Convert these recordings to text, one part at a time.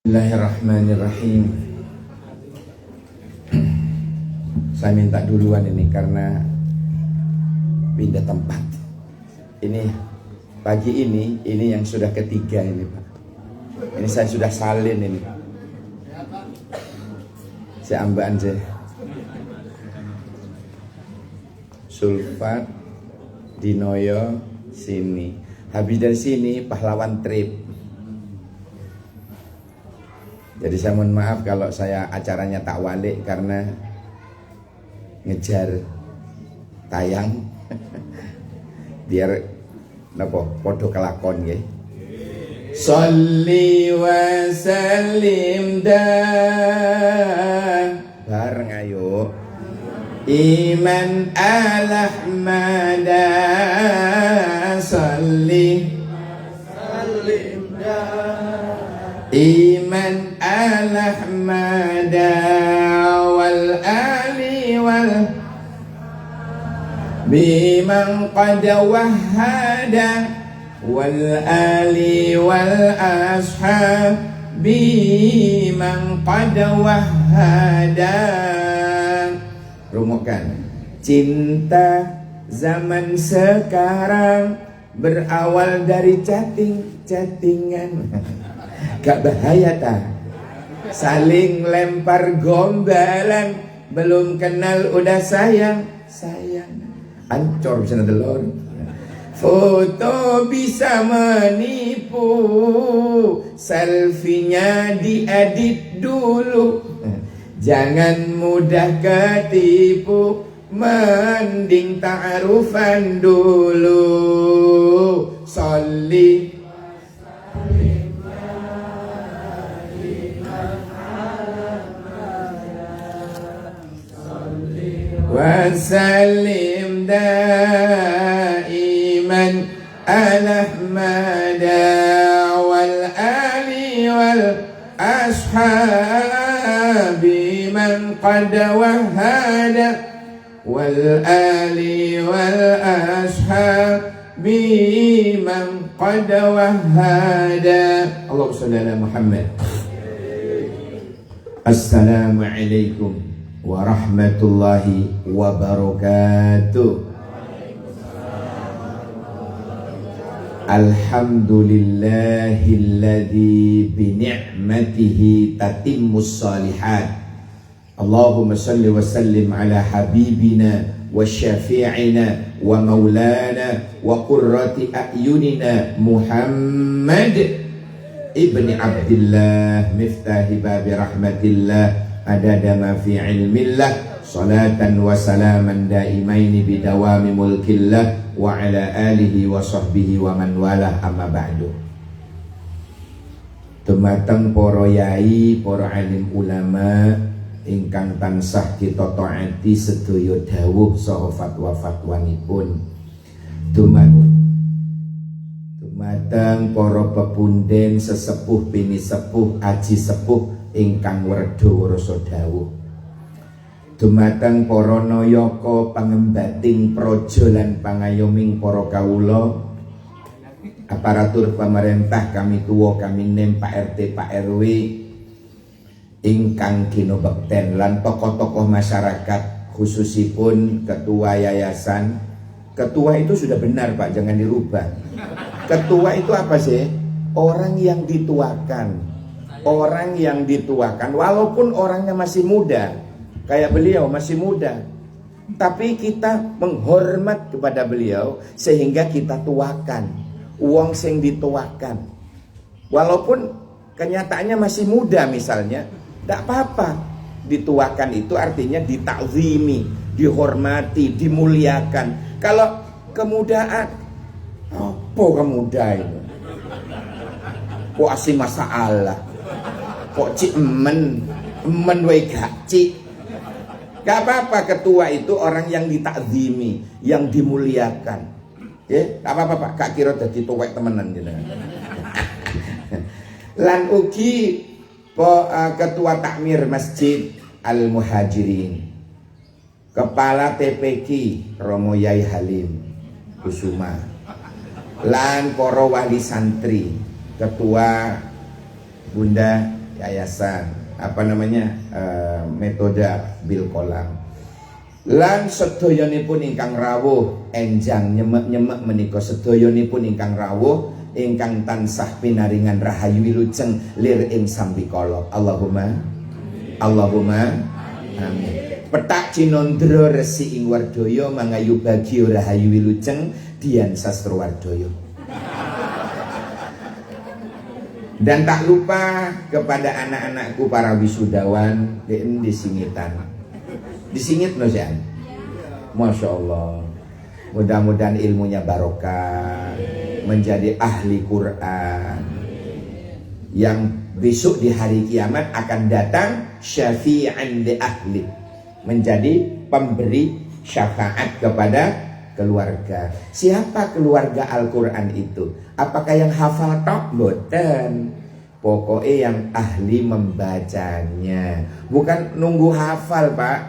Bismillahirrahmanirrahim. Saya minta duluan ini karena pindah tempat. Ini pagi ini yang sudah ketiga ini Pak. Ini saya sudah salin ini. Saya ambaan saya. Sulfat Dinoyo sini. Habis dari sini pahlawan trip. Jadi saya mohon maaf kalau saya acaranya tak walik karena ngejar tayang biar napa podo kelakon nggih. Sholli wa sallim dan bareng ayo iman al-ahmada sholli sallim dan iman al-ahmada wal ali wal biman qad wahada wal ali wal ashab biman qad wahada. Rumukan. Cinta zaman sekarang berawal dari chattingan. Gak bahaya tak? Saling lempar gombalan, belum kenal udah sayang. Ancor bisa telur. Foto bisa menipu, selfie-nya diedit dulu. Jangan mudah ketipu, mending ta'arufan dulu. Sholli wa sallim daiman al-ahmada wal ali wal ashabi man qad wahada wal ali wal ashabi man qad wahada. Allahumma shalli ala Muhammad. Assalamualaikum warahmatullahi wabarakatuh. Alhamdulillahilladzi bini'matihi tatimmus shalihat. Allahumma salli wa sallim ala habibina wa syafi'ina wa maulana wa qurrati a'yunina Muhammad ibni Abdillah miftahi babi rahmatillah adada ma fi ilmillah salatan wa salaman daimaini bidawami mulkillah wa ala alihi wa sahbihi wa man walah amma ba'du. Dumateng para yai, para alim ulama ingkang tansah kita taati sedaya dawuh saha fatwa-fatwanipun. Dumateng para pepunden sesepuh bini sepuh aji sepuh ingkang werda rasa dawuh. Dumateng para nayaka pangembating praja lan pangayoming para kawula, aparatur pemerintah, kami tuwa, kami nem, Pak RT, Pak RW ingkang kinobekten lan tokoh-tokoh masyarakat, khususipun ketua yayasan. Ketua itu sudah benar Pak, jangan dirubah. Ketua itu apa sih? Orang yang dituakan. Orang yang dituakan, walaupun orangnya masih muda, kayak beliau masih muda, tapi kita menghormat kepada beliau sehingga kita tuakan. Uang sing dituakan, walaupun kenyataannya masih muda misalnya, tidak apa-apa. Dituakan itu artinya ditakzimi, dihormati, dimuliakan. Kalau kemudaan, apa kemudahan itu? Kok asing masalah? Kok cik emen wae gak cik. Gak apa-apa, ketua itu orang yang ditakzimi, yang dimuliakan. Ya, gak apa-apa Pak, gak kira dadi tuwek temenan gitu. Lan ugi ketua takmir Masjid Al-Muhajirin, kepala TPQ Romo Yai Halim Kusuma, lan para wali santri, ketua Bunda yayasan apa namanya metode bil kolam. Lan sedoyonipun ingkang rawuh enjang nyemek-nyemek menika sedoyonipun ingkang rawuh ingkang tansah pinaringan rahayu wilujeng lir ing sambikala. Allahumma amin. Petak Cinondro resi ing Wardaya mangayu bagya rahayu wilujeng Dian Sastrawardaya. Dan tak lupa kepada anak-anakku para wisudawan di Singitan. Disingit no Sian. Masya Allah. Mudah-mudahan ilmunya barokah, menjadi ahli Quran yang besok di hari kiamat akan datang syafi'an li ahli, menjadi pemberi syafaat kepada keluarga. Siapa keluarga Al-Quran itu? Apakah yang hafal tok? Boten. Pokoknya yang ahli membacanya, bukan nunggu hafal, Pak.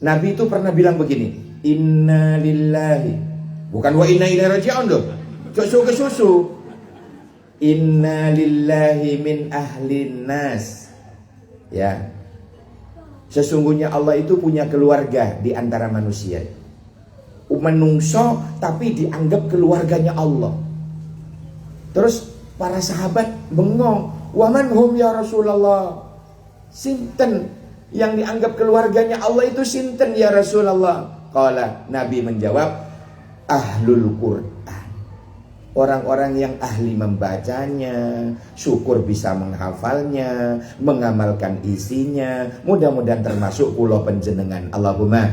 Nabi itu pernah bilang begini, inna lillahi, bukan wa inna ilaihi raji'un loh, susu ke susu. Inna lillahi min ahlin nas. Ya, sesungguhnya Allah itu punya keluarga di antara manusia. Menungso tapi dianggap keluarganya Allah. Terus para sahabat bengong, waman hum ya Rasulullah, sinten yang dianggap keluarganya Allah itu sinten ya Rasulullah? Qala, Nabi menjawab, ahlul Quran, orang-orang yang ahli membacanya, syukur bisa menghafalnya, mengamalkan isinya. Mudah-mudahan termasuk pulau penjenengan. Allahumma.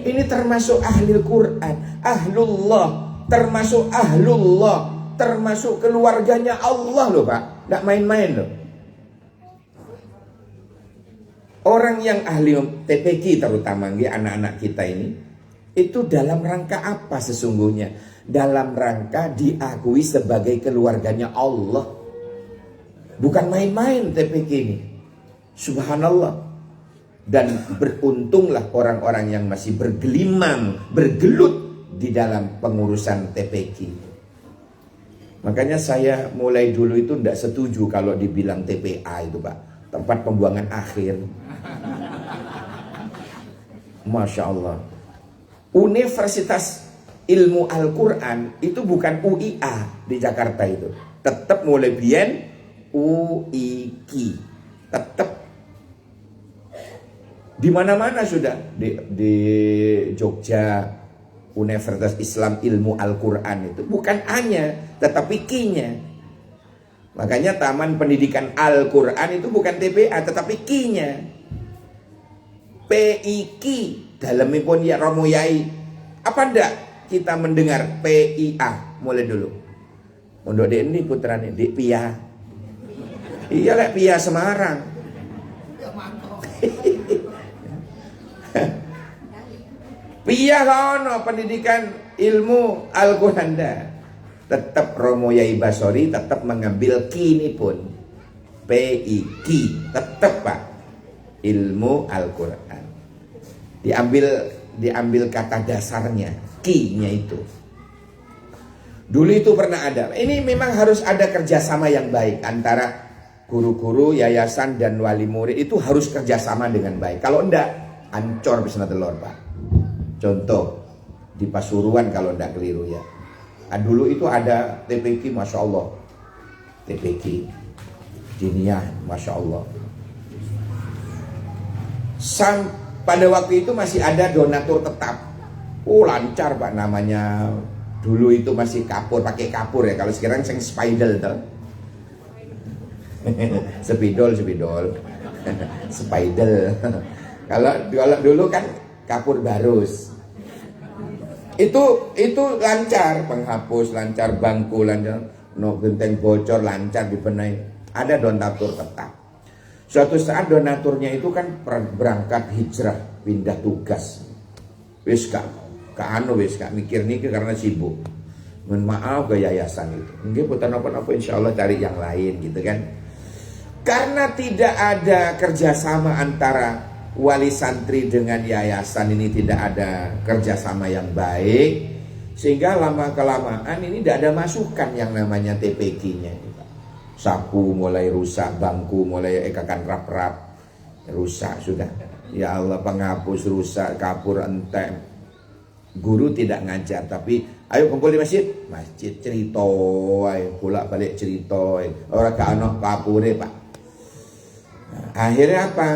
Ini termasuk ahli Quran, ahlullah, termasuk ahlullah, termasuk keluarganya Allah loh Pak, nggak main-main loh. Orang yang ahli TPQ terutama anak-anak kita ini, itu dalam rangka apa sesungguhnya? Dalam rangka diakui sebagai keluarganya Allah. Bukan main-main TPQ ini. Subhanallah. Dan beruntunglah orang-orang yang masih bergelimang, bergelut di dalam pengurusan TPQ. Makanya saya mulai dulu itu tidak setuju kalau dibilang TPA itu Pak, tempat pembuangan akhir. Masya Allah. Universitas Ilmu Al-Quran itu bukan UIA di Jakarta itu. Tetap mulai biyen UIQ. Tetap di mana-mana sudah di Jogja Universitas Islam Ilmu Al-Quran itu bukan A-nya tetapi Q-nya. Makanya Taman Pendidikan Al-Quran itu bukan TPA tetapi Q-nya. PIQ dalamipun ya Romo Yai. Apa ndak kita mendengar PIA mulai dulu? Untuk ini putrane Dik Pia. Iya lah Pia Semarang. Pia kono pendidikan ilmu Al-Quran dah. Tetap Romo Yai Basori tetap mengambil kini pun PIQ tetap Pak, ilmu Al-Quran diambil kata dasarnya Q-nya itu. Dulu itu pernah ada. Ini memang harus ada kerjasama yang baik antara guru-guru, yayasan dan wali murid. Itu harus kerjasama dengan baik. Kalau enggak, ancor bisa telur Pak. Contoh di Pasuruan kalau enggak keliru ya. Dulu itu ada TPQ, Masya Allah. TPQ Diniyah, Masya Allah. Pada waktu itu masih ada donatur tetap. Lancar Pak namanya. Dulu itu masih kapur, pakai kapur ya. Kalau sekarang sing spidol tuh. Spidol. Spidol. Kalau dulu kan kapur barus. Itu lancar, penghapus lancar, bangku lancar, no genteng bocor lancar dibenahi. Ada donatur tetap. Suatu saat donaturnya itu kan berangkat hijrah, pindah tugas. Wis gak mikir niki karena sibuk. Mohon maaf ke yayasan itu. Nggih boten napa-napa insyaallah cari yang lain gitu kan. Karena tidak ada kerjasama antara wali santri dengan yayasan ini, tidak ada kerjasama yang baik, sehingga lama kelamaan ini tidak ada masukan yang namanya TPQ-nya. Sapu mulai rusak, bangku mulai ekakan rap-rap, rusak sudah. Ya Allah, penghapus rusak, kapur entek. Guru tidak ngajar, tapi ayo kumpul di masjid. Masjid cerita, bolak-balik cerita. Orang gak ono kapure, Pak. Nah, akhirnya apa?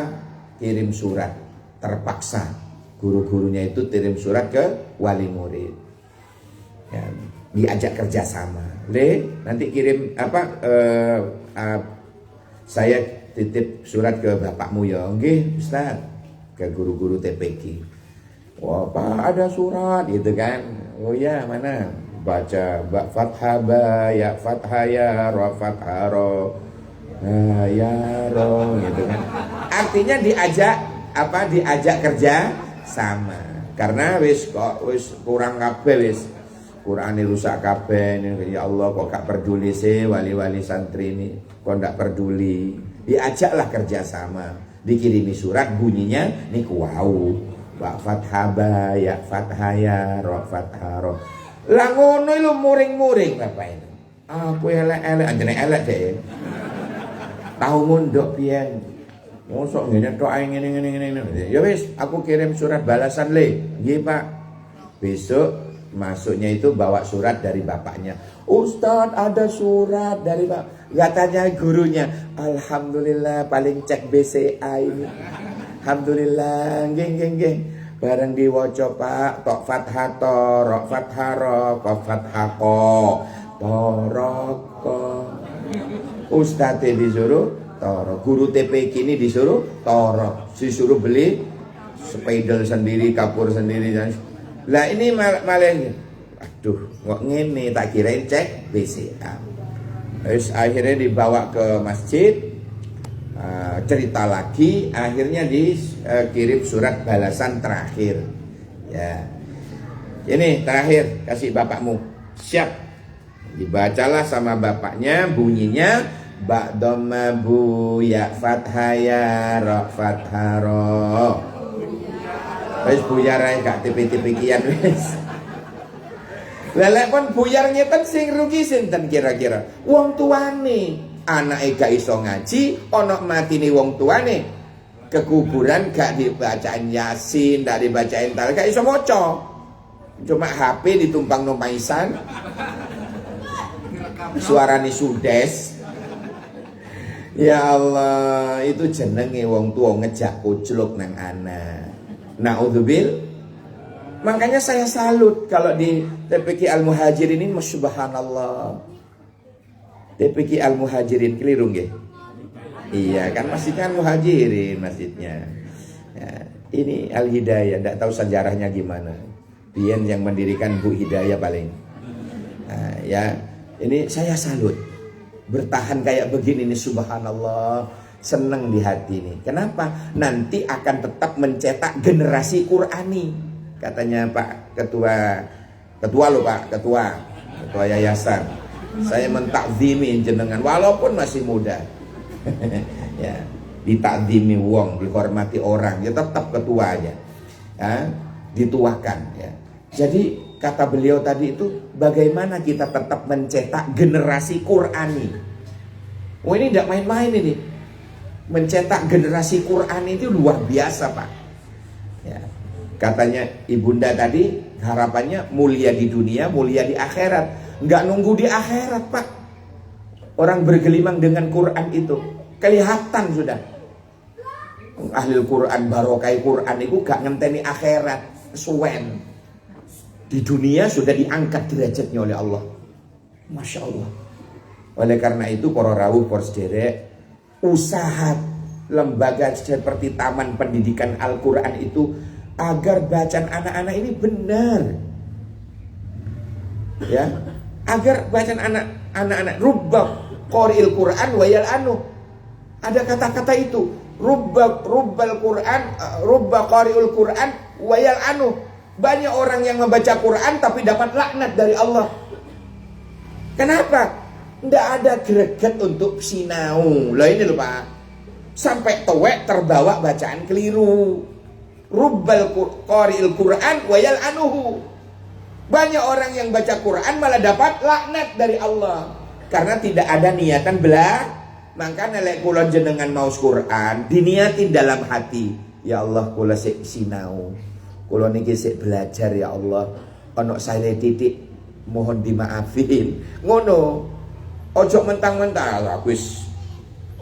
Kirim surat, terpaksa. Guru-gurunya itu kirim surat ke wali murid. Ya, diajak kerjasama. Nanti kirim apa? Saya titip surat ke bapakmu ya, nggih Ustaz, ke guru-guru TPQ. Wah, Pak, ada surat gitu kan. Oh ya, mana? Baca ba fathaba ya fathaya ra fatharo. Ya ro gitu kan. Artinya diajak apa? Diajak kerja sama. Karena wis kurang kabeh wis. Qur'ane rusak kabeh. Ya Allah, kok gak peduli sih wali-wali santri ini. Kok gak peduli. Diajaklah kerja sama. Dikirimi surat bunyinya niku wau. Wa fathaba ya fathaya ra fatharo. Lah ngono lho muring-muring Bapak ini. Aku elek-elek anjene elek deh. Tahu mondok piyen. Mosok ngene tok ae ngene. Ya wis, aku kirim surat balasan le. Nggih, Pak. Besok masuknya itu bawa surat dari bapaknya. Ustadz, ada surat dari Pak. Katanya gurunya, alhamdulillah paling cek BCA ini. Alhamdulillah, nggih. Bareng diwaca Pak, tok fathato, ro fatharo, ko fathako, toroko. Ustadz disuruh toro, guru TPQ ini disuruh toro, disuruh beli spidol sendiri, kapur sendiri. Lah ini malah aduh, kok ngene, tak kirain cek BCA. Terus akhirnya dibawa ke masjid. Cerita lagi, akhirnya dikirim surat balasan terakhir. Ya, ini terakhir, kasih bapakmu, siap. Dibacalah sama bapaknya, bunyinya ba'dhamma bu ya fathaya ra fatharo. Wis buyar ae gak tipi-tipikian wis. Lelek pun buyar ngeten sing rugi sinten kira-kira? Wong tuane. Anake gak iso ngaji, ana matine wong tuane. Kekuburan gak dibacain Yasin, gak dibacain tal, gak iso maca. Cuma HP ditumpang nomaisan. Suarane sudes. Ya Allah, itu jenenge wong tua ngejak kucluk nang anak. Naudzubil. Makanya saya salut kalau di TPQ Al-Muhajirin ini, subhanallah. TPQ Al-Muhajirin keliru nggih? Iya kan, masjidnya Al-Muhajirin masjidnya. Ya, ini Al-Hidayah, enggak tahu sejarahnya gimana. Biyen yang mendirikan Bu Hidayah paling. Nah, ya, ini saya salut. Bertahan kayak begini nih, subhanallah. Seneng di hati ini. Kenapa? Nanti akan tetap mencetak generasi Qur'ani. Katanya Pak Ketua loh Pak, Ketua Yayasan. Saya mentakzimi jenengan walaupun masih muda. Ya, ditakzimi wong, dihormati orang, ya tetap ketuanya. Ya, dituakan ya. Jadi kata beliau tadi itu, bagaimana kita tetap mencetak generasi Qur'ani. Oh, ini tidak main-main ini. Mencetak generasi Qur'ani itu luar biasa, Pak. Ya. Katanya ibunda tadi, harapannya mulia di dunia, mulia di akhirat. Nggak nunggu di akhirat, Pak. Orang bergelimang dengan Quran itu kelihatan sudah. Ahli Quran, barokai Quran itu gak ngenteni akhirat, suwen. Di dunia sudah diangkat derajatnya oleh Allah. Masya Allah. Oleh karena itu para rawuh, para sederek, usaha lembaga seperti Taman Pendidikan Al-Quran itu agar bacaan anak-anak ini benar. Ya, agar bacaan anak-anak rubba qari'il Quran wayal anu. Ada kata-kata itu, rubbal Quran, rubba qari'ul Quran wayal anu. Banyak orang yang membaca Quran tapi dapat laknat dari Allah. Kenapa? Tidak ada greget untuk sinau. Lah ini loh Pak. Sampai tuwek terbawa bacaan keliru. Rubbal qari'il Quran wayal anuhu. Banyak orang yang baca Quran malah dapat laknat dari Allah. Karena tidak ada niatan maka nelek kula jenengan maos Quran diniatin dalam hati. Ya Allah, kula sik sinau. Kula niki sik belajar ya Allah. Ono sae titik mohon dimaafin. Ngono. Ojo mentang-mentang aku wis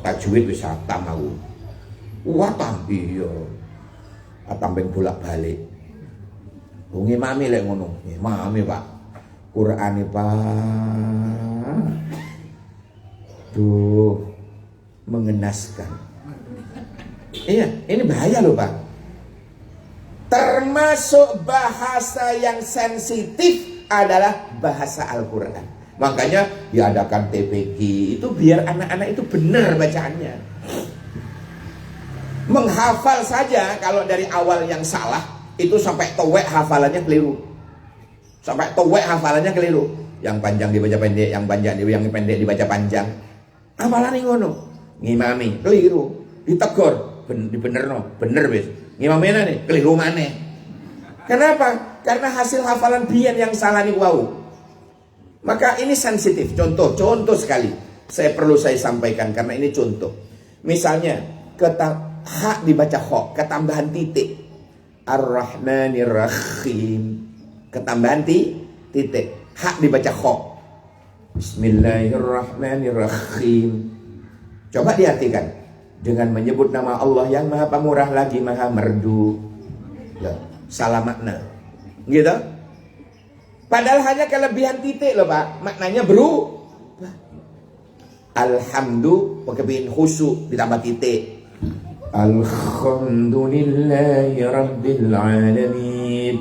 tajwid wis hatam aku. Watam iya. Atam ben bolak-balik. Wong imami lek ngono. Imami Pak. Qur'ane Pak. Duh, mengenaskan. Iya, ini bahaya loh Pak. Termasuk bahasa yang sensitif adalah bahasa Al-Quran. Makanya diadakan TPQ itu biar anak-anak itu benar bacaannya. Menghafal saja kalau dari awal yang salah itu sampai towek hafalannya keliru. Sampai towek hafalannya keliru. Yang panjang dibaca pendek, yang pendek dibaca panjang. Hafalannya ngono. Ngimami keliru, ditegur, dibenerno, bener wis. Ngimamena nih, keliru maneh. Kenapa? Karena hasil hafalan biyen yang salah nih wow. Maka ini sensitif. Contoh sekali. Saya sampaikan karena ini contoh. Misalnya hak dibaca ho, ketambahan titik. Ar-Rahmanir-Rahim. Ketambahan titik. Hak dibaca ho. Bismillahirrahmanirrahim. Coba diartikan dengan menyebut nama Allah yang Maha Pemurah lagi Maha Merdu. Ya, salah makna. Gitu? Padahal hanya kelebihan titik loh Pak. Maknanya berubah. Alhamdulillah pakai khusyuk ditambah titik. Alhamdulillahi Rabbil Alamin.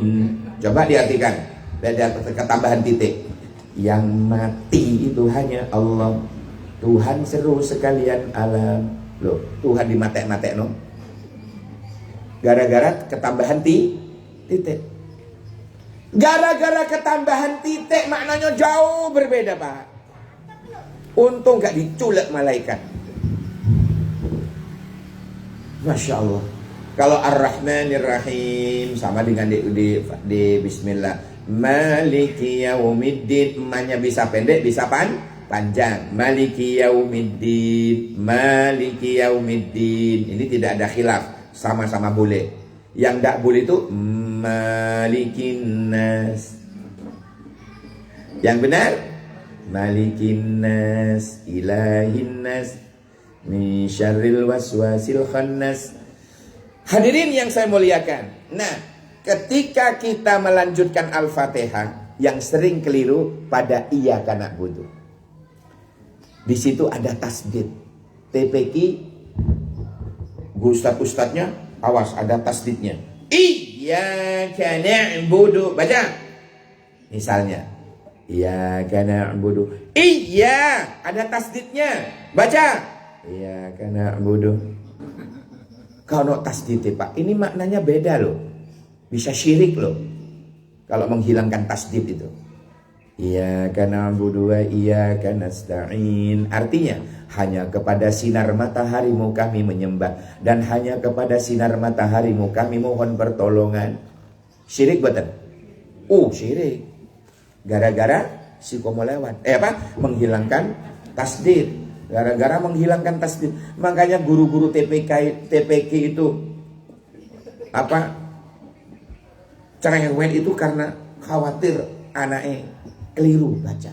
Coba diartikan. Ada ketambahan titik. Yang mati itu hanya Allah. Tuhan seru sekalian alam. Loh, Tuhan dimatek-matek no. Gara-gara ketambahan titik. Gara-gara ketambahan titik maknanya jauh berbeda Pak. Untung gak diculek malaikat. Masya Allah. Kalau Ar-Rahmanir-Rahim sama dengan di Bismillah. Maliki yaumiddin. Emaknya bisa pendek, bisa panjang. Maliki yaumiddin. Maliki yaumiddin. Ini tidak ada khilaf. Sama-sama boleh. Yang tidak boleh itu Malikin nas. Yang benar Malikin nas, ilahin nas, min syarril waswasil khannas. Hadirin yang saya muliakan. Nah, ketika kita melanjutkan Al-Fatihah, yang sering keliru pada iyyaka na'budu. Di situ ada tasdid. TPQ ustadz-ustadznya awas ada tasdidnya. Iyyaka na'budu. Baca. Misalnya iyyaka na'budu. Iya, ada tasdidnya. Baca. Iyyaka na'budu. Kalau tasdid Pak, ini maknanya beda loh. Bisa syirik loh. Kalau menghilangkan tasdid itu. Iyyaka na'budu wa iyyaka nasta'in. Artinya, hanya kepada sinar mataharimu kami menyembah. Dan hanya kepada sinar mataharimu kami mohon pertolongan. Syirik betul? Syirik. Gara-gara si komo lewat. Menghilangkan tasdid. Gara-gara menghilangkan tasdid. Makanya guru-guru TPQ itu cerewet itu karena khawatir anaknya keliru baca.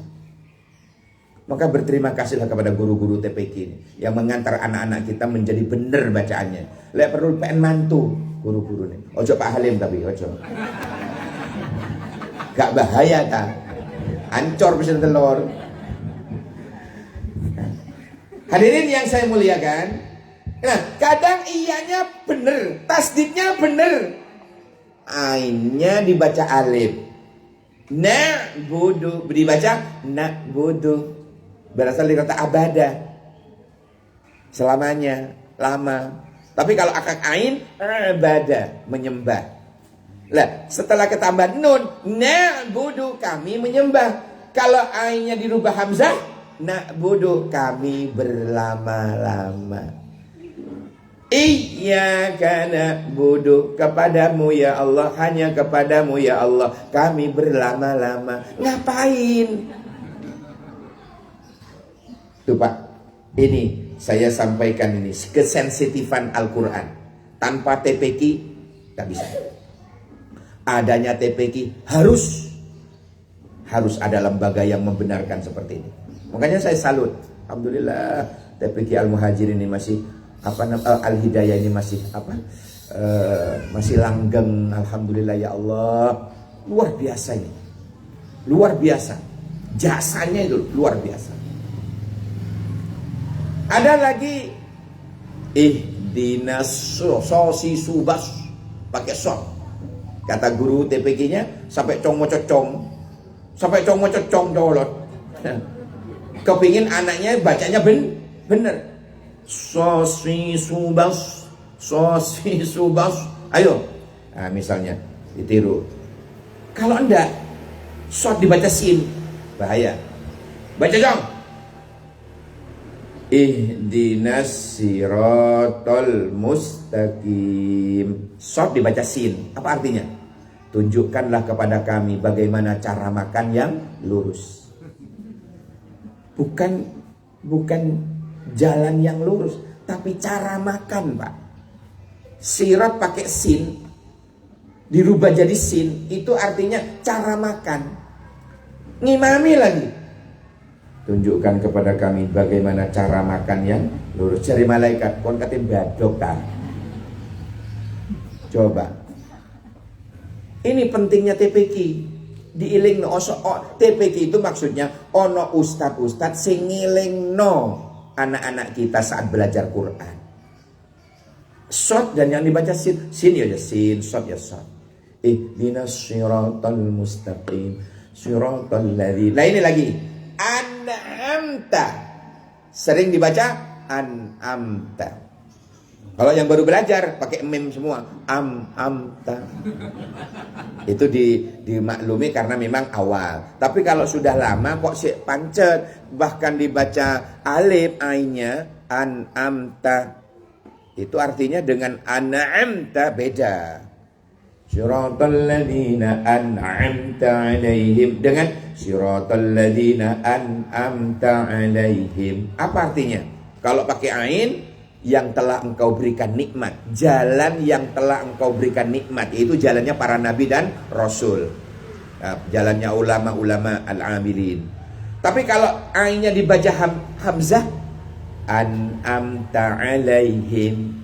Maka berterima kasihlah kepada guru-guru TPQ ini yang mengantar anak-anak kita menjadi benar bacaannya. Lek perlu pengen mantu guru-guru ini. Ojo Pak Halim tapi ojo. Gak bahaya ta? Ancor pesen telur. Hadirin yang saya muliakan. Nah, kadang iyanya bener, tasdidnya bener. Ainnya dibaca alif. Na'budu dibaca na'budu. Berasal dari kata abada. Selamanya, lama. Tapi kalau akak ain abada, menyembah. Lah, setelah ketambah nun, na'budu kami menyembah. Kalau ainnya dirubah hamzah, na'budu kami berlama-lama. Iyyaka na'budu, kepadamu ya Allah, hanya kepadamu ya Allah kami berlama-lama. Ngapain? Tuh Pak, ini saya sampaikan ini kesensitifan Al-Quran. Tanpa TPQ tak bisa. Adanya TPQ harus ada lembaga yang membenarkan seperti ini. Makanya saya salut. Alhamdulillah TPQ Al-Muhajir ini masih Al-Hidayah ini masih masih langgeng. Alhamdulillah ya Allah. Luar biasa ini. Luar biasa. Jasanya itu luar biasa. Ada lagi ihdinas sosi subas pakai sok. Kata guru TPQ-nya sampai cong dolot. Kepingin anaknya bacanya bener. Sosi subas. Ayo. Nah, misalnya ditiru. Kalau enggak, sod dibaca sin, bahaya. Baca dong. Ihdinas siratal mustaqim. Sod dibaca sin. Apa artinya? Tunjukkanlah kepada kami bagaimana cara makan yang lurus. Bukan jalan yang lurus, tapi cara makan, Pak. Sirat pakai sin, dirubah jadi sin, itu artinya cara makan. Ngimami lagi. Tunjukkan kepada kami bagaimana cara makan yang lurus. Jari malaikat, kon katin badok ta. Coba. Ini pentingnya TPQ. Diiling no TPQ itu maksudnya ono ustad sing ngilingno anak-anak kita saat belajar Quran. Sod dan yang dibaca sin ya sin, sod ya sod. Ihdinas siratal mustaqim, siratal ladzina. Nah ini lagi an'amta. Sering dibaca an'amta. Kalau yang baru belajar pakai mem semua, amta. Itu dimaklumi karena memang awal. Tapi kalau sudah lama kok pancet, bahkan dibaca alif ainnya an'amta. Itu artinya dengan an'amta beda. Siratal ladzina an'amta alaihim dengan siratal ladzina an'amta alaihim. Apa artinya? Kalau pakai ain, yang telah engkau berikan nikmat, jalan yang telah engkau berikan nikmat, itu jalannya para nabi dan rasul, jalannya ulama-ulama al-amilin. Tapi kalau ainnya dibaca hamzah, an'amta alaihim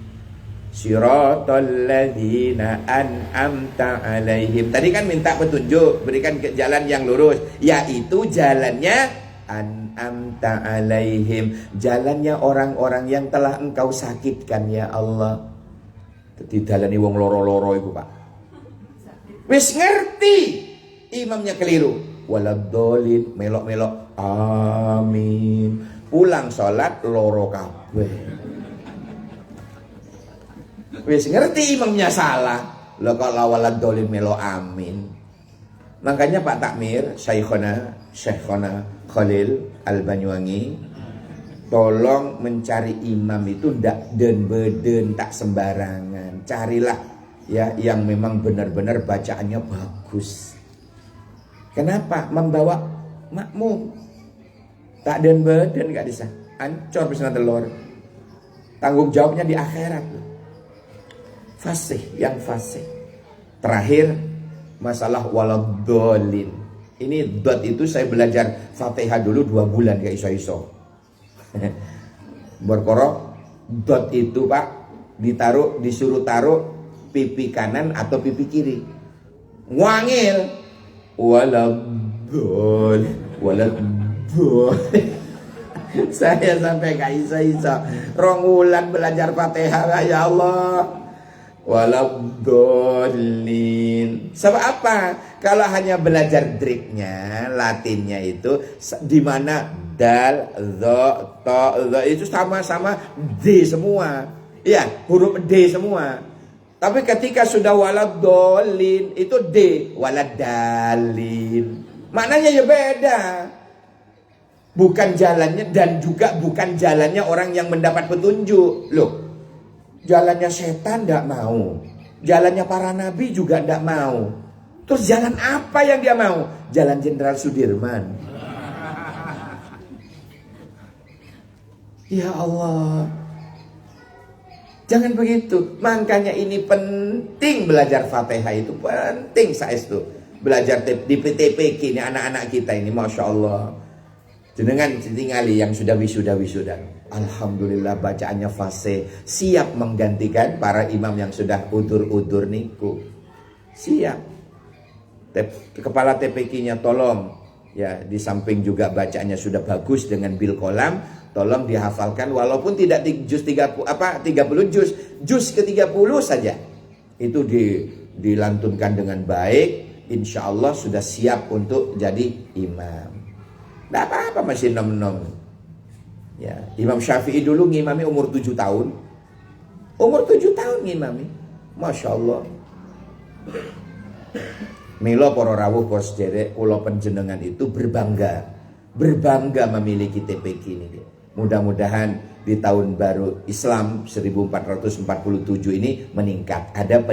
siratal ladzina an'amta alaihim. Tadi kan minta petunjuk, berikan ke jalan yang lurus, yaitu jalannya an'amta alaihim, jalannya orang-orang yang telah engkau sakitkan ya Allah. Didalani wong loro-loro itu Pak. Wis ngerti, imamnya keliru. Waladhdallin, melok-melok amin. Pulang sholat loro kabeh. Wis ngerti imamnya salah. Lah kok waladhdallin melok amin. Makanya Pak Takmir, Syekhona Khalil Al-Banyuwangi, tolong mencari imam itu ndak den-beden, tak sembarangan. Carilah ya yang memang benar-benar bacaannya bagus. Kenapa? Membawa makmum. Tak den-beden gak bisa. Ancor bisa telur. Tanggung jawabnya di akhirat. Fasih, yang fasih. Terakhir masalah waladhdallin. Ini dot itu saya belajar Fatihah dulu 2 bulan gak iso-iso. Berkorok dot itu Pak disuruh taruh pipi kanan atau pipi kiri. Wangil waladhdallin. Saya sampai gak iso-iso. 2 bulan belajar Fatihah ya Allah. Waladhdallin. Sebab apa? Kalau hanya belajar driknya, latinnya itu di mana dal, dha, ta, dha itu sama-sama D semua. Iya, huruf D semua. Tapi ketika sudah waladhdallin itu D, waladdallin. Maknanya ya beda. Bukan jalannya dan juga bukan jalannya orang yang mendapat petunjuk. Loh. Jalannya setan tidak mau, jalannya para nabi juga tidak mau. Terus jalan apa yang dia mau? Jalan Jenderal Sudirman. Ya Allah, jangan begitu. Makanya ini penting belajar Fatihah itu penting saestu. Belajar di PTPK ini anak-anak kita ini, Masya Allah. Jenengan tinggali yang sudah wisuda. Alhamdulillah bacaannya fasih, siap menggantikan para imam yang sudah udur niku. Siap. Kepala TPK-nya tolong ya, di samping juga bacaannya sudah bagus dengan bil kolam, tolong dihafalkan walaupun tidak juz 30 juz ke-30 saja. Itu dilantunkan dengan baik, insya Allah sudah siap untuk jadi imam. Tidak apa-apa masih nom-nom. Ya, Imam Syafi'i dulu ngimami umur 7 tahun. Umur 7 tahun ngimami. Masya Allah. Milo para rawuh para sederek kula panjenengan itu berbangga memiliki TPK ini. Mudah-mudahan di tahun baru Islam 1447 ini meningkat. Ada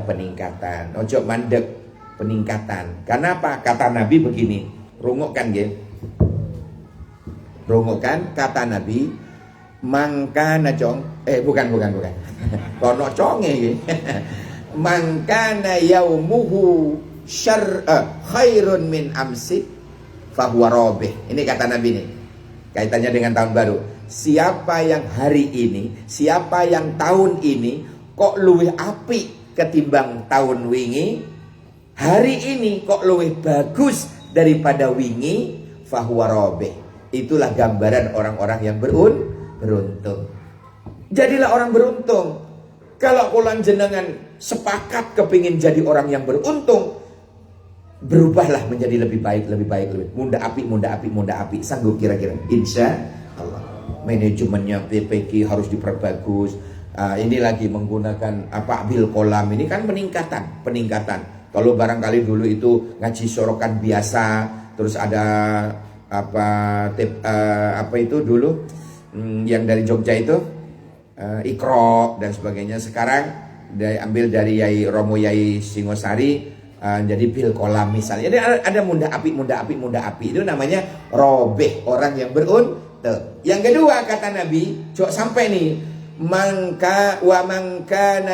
peningkatan. Ojo mandek, peningkatan. Karena apa? Kata Nabi begini. Rungokkan nggih. Rungokkan kata Nabi, mangkana bukan. Kono conge nggih. Mangkana yaumuhu khairun min amsi fahuwa robih. Ini kata Nabi nih. Kaitannya dengan tahun baru. Siapa yang hari ini, siapa yang tahun ini kok luwih apik ketimbang tahun wingi, hari ini kok luwih bagus daripada wingi, fahuwa robih. Itulah gambaran orang-orang yang beruntung. Jadilah orang beruntung. Kalau kulan jenengan sepakat kepingin jadi orang yang beruntung, berubahlah menjadi lebih baik. Munda api. Sanggup kira-kira? Insya Allah. Manajemennya PPK harus diperbagus. Ini lagi menggunakan bil kolam. Ini kan peningkatan. Kalau barangkali dulu itu ngaji sorokan biasa, terus ada apa itu dulu yang dari Jogja itu Ikro dan sebagainya. Sekarang diambil dari Yai Romo Yai Singosari, jadi bil kolam misalnya. Jadi ada munda api. Itu namanya robeh, orang yang beruntung. Yang kedua kata Nabi, cok sampai nih, mangka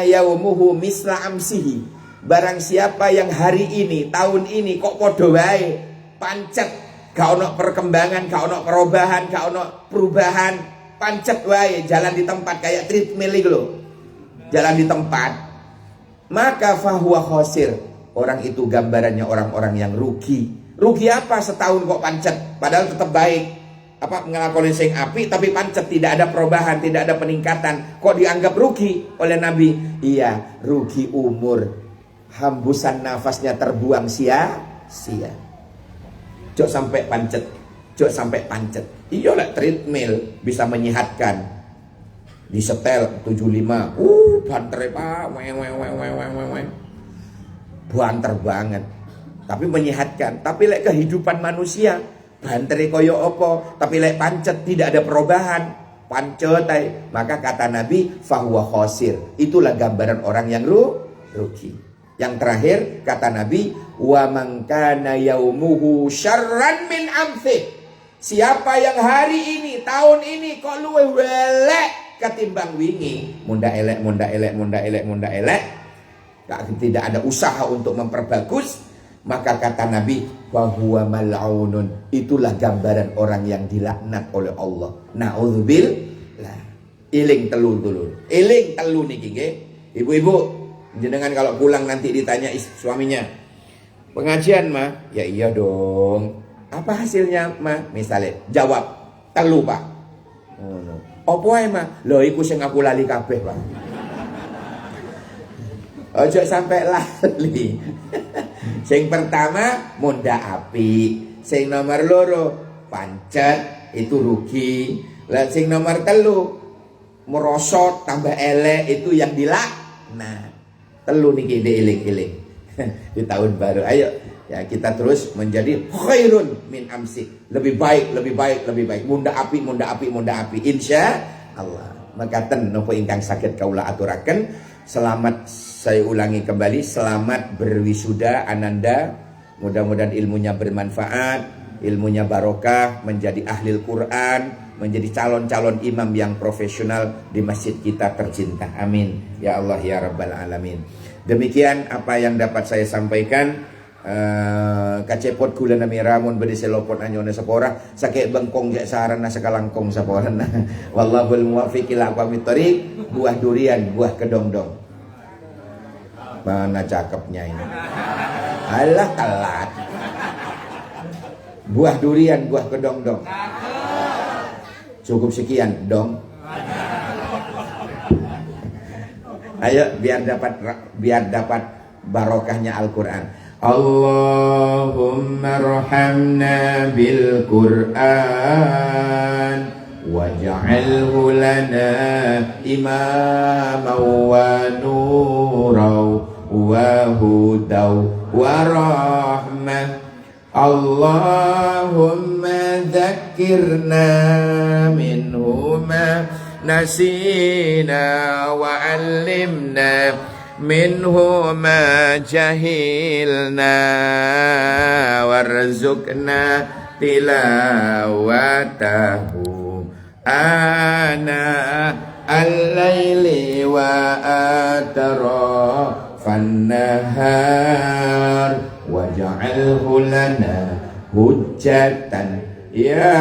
yaumuhu misla amsihi. Barang siapa yang hari ini, tahun ini kok podo wae, pancet, gak ono perkembangan, gak ono perubahan, gak ono perubahan, pancet wae, jalan di tempat kayak treadmill itu loh. Jalan di tempat. Maka fahuwa khosir. Orang itu gambarannya orang-orang yang rugi. Rugi apa setahun kok pancet, padahal tetap baik. Ngelakoni sing api tapi pancet, tidak ada perubahan, tidak ada peningkatan. Kok dianggap rugi oleh Nabi? Iya, rugi umur. Hembusan nafasnya terbuang sia-sia. Jok sampai pancet. Iya lah, treadmill bisa menyehatkan. Disetel 75. Banter Pak. Banter banget. Tapi menyehatkan. Tapi lek kehidupan manusia, banter koyo opo, tapi lek pancet tidak ada perubahan. Pancet. Maka kata Nabi, fahuwa khosir. Itulah gambaran orang yang rugi. Yang terakhir kata Nabi, wa man kana yaumuhu syarran min amsi. Siapa yang hari ini, tahun ini kok luwih welek ketimbang wingi, munda elek. Tidak ada usaha untuk memperbagus, maka kata Nabi, wa huwa mal'unun. Itulah gambaran orang yang dilaknat oleh Allah. Na'udzubillah. Iling telu niki nggih. Ibu-ibu, jenengan kalau pulang nanti ditanya suaminya, pengajian mah? Ya iya dong. Apa hasilnya mah? Misalnya jawab, telu Pak. Apa ae mah? Lho iku sing aku lali kabeh Pak. Ojo sampai lali. Sing pertama munda api, sing nomor loro pancet, itu rugi. Lah sing nomor telu merosot tambah elek, itu yang dilaknat. Telu niki dieling-eling di tahun baru. Ayo ya kita terus menjadi khairun min amsi. Lebih baik. Munda api. Insya Allah. Makaten nopo ingkang saged kaula aturaken. Selamat, saya ulangi kembali, selamat berwisuda Ananda. Mudah-mudahan ilmunya bermanfaat, ilmunya barokah, menjadi ahli Quran, menjadi calon-calon imam yang profesional di masjid kita tercinta. Amin ya Allah ya Rabbal Alamin. Demikian apa yang dapat saya sampaikan. Kacepot gula nami ramun bedi selopot anyone sapora sake bengkong jak sarana sakalangkong saporana. Wallahul muwaffiq ila aqwamit thoriq. Buah durian, buah kedongdong. Mana cakepnya ini. Alah telat. Buah durian, buah kedongdong. Cukup sekian dong. Ayo biar dapat barokahnya Al-Qur'an. Allahumma arhamna bil Qur'an waj'alhu lana imaman wa nuran wa hudaw wa rahmah. Allahumma dhakkirna minhu ma nasina wa 'allimna minhu ma jahilna warzuqna tilawatahu ana al-laili wa atrafan nahar waj'alhu lana hujjatan ya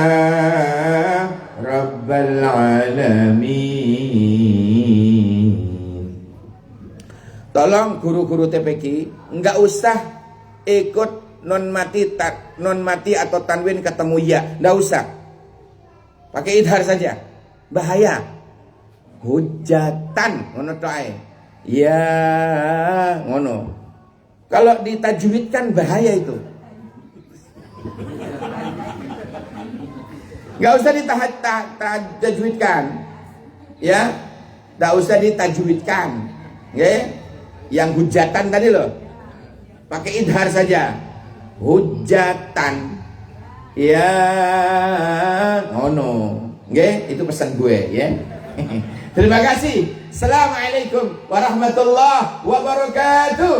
rabbal alamin. Tolong guru-guru TPQ nggak usah ikut non mati atau tanwin ketemu ya, nggak usah. Pakai idhar saja. Bahaya. Hujatan ngono to'e. Ya ngono. Kalau ditajwidkan bahaya itu. Nggak usah ditajwidkan. Ya, nggak usah ditajwidkan. Oke? Yang hujatan tadi loh, pakai idhar saja. Hujatan. Ya, ngono. Oke, itu pesan gue ya. Terima kasih. Assalamualaikum warahmatullahi wabarakatuh.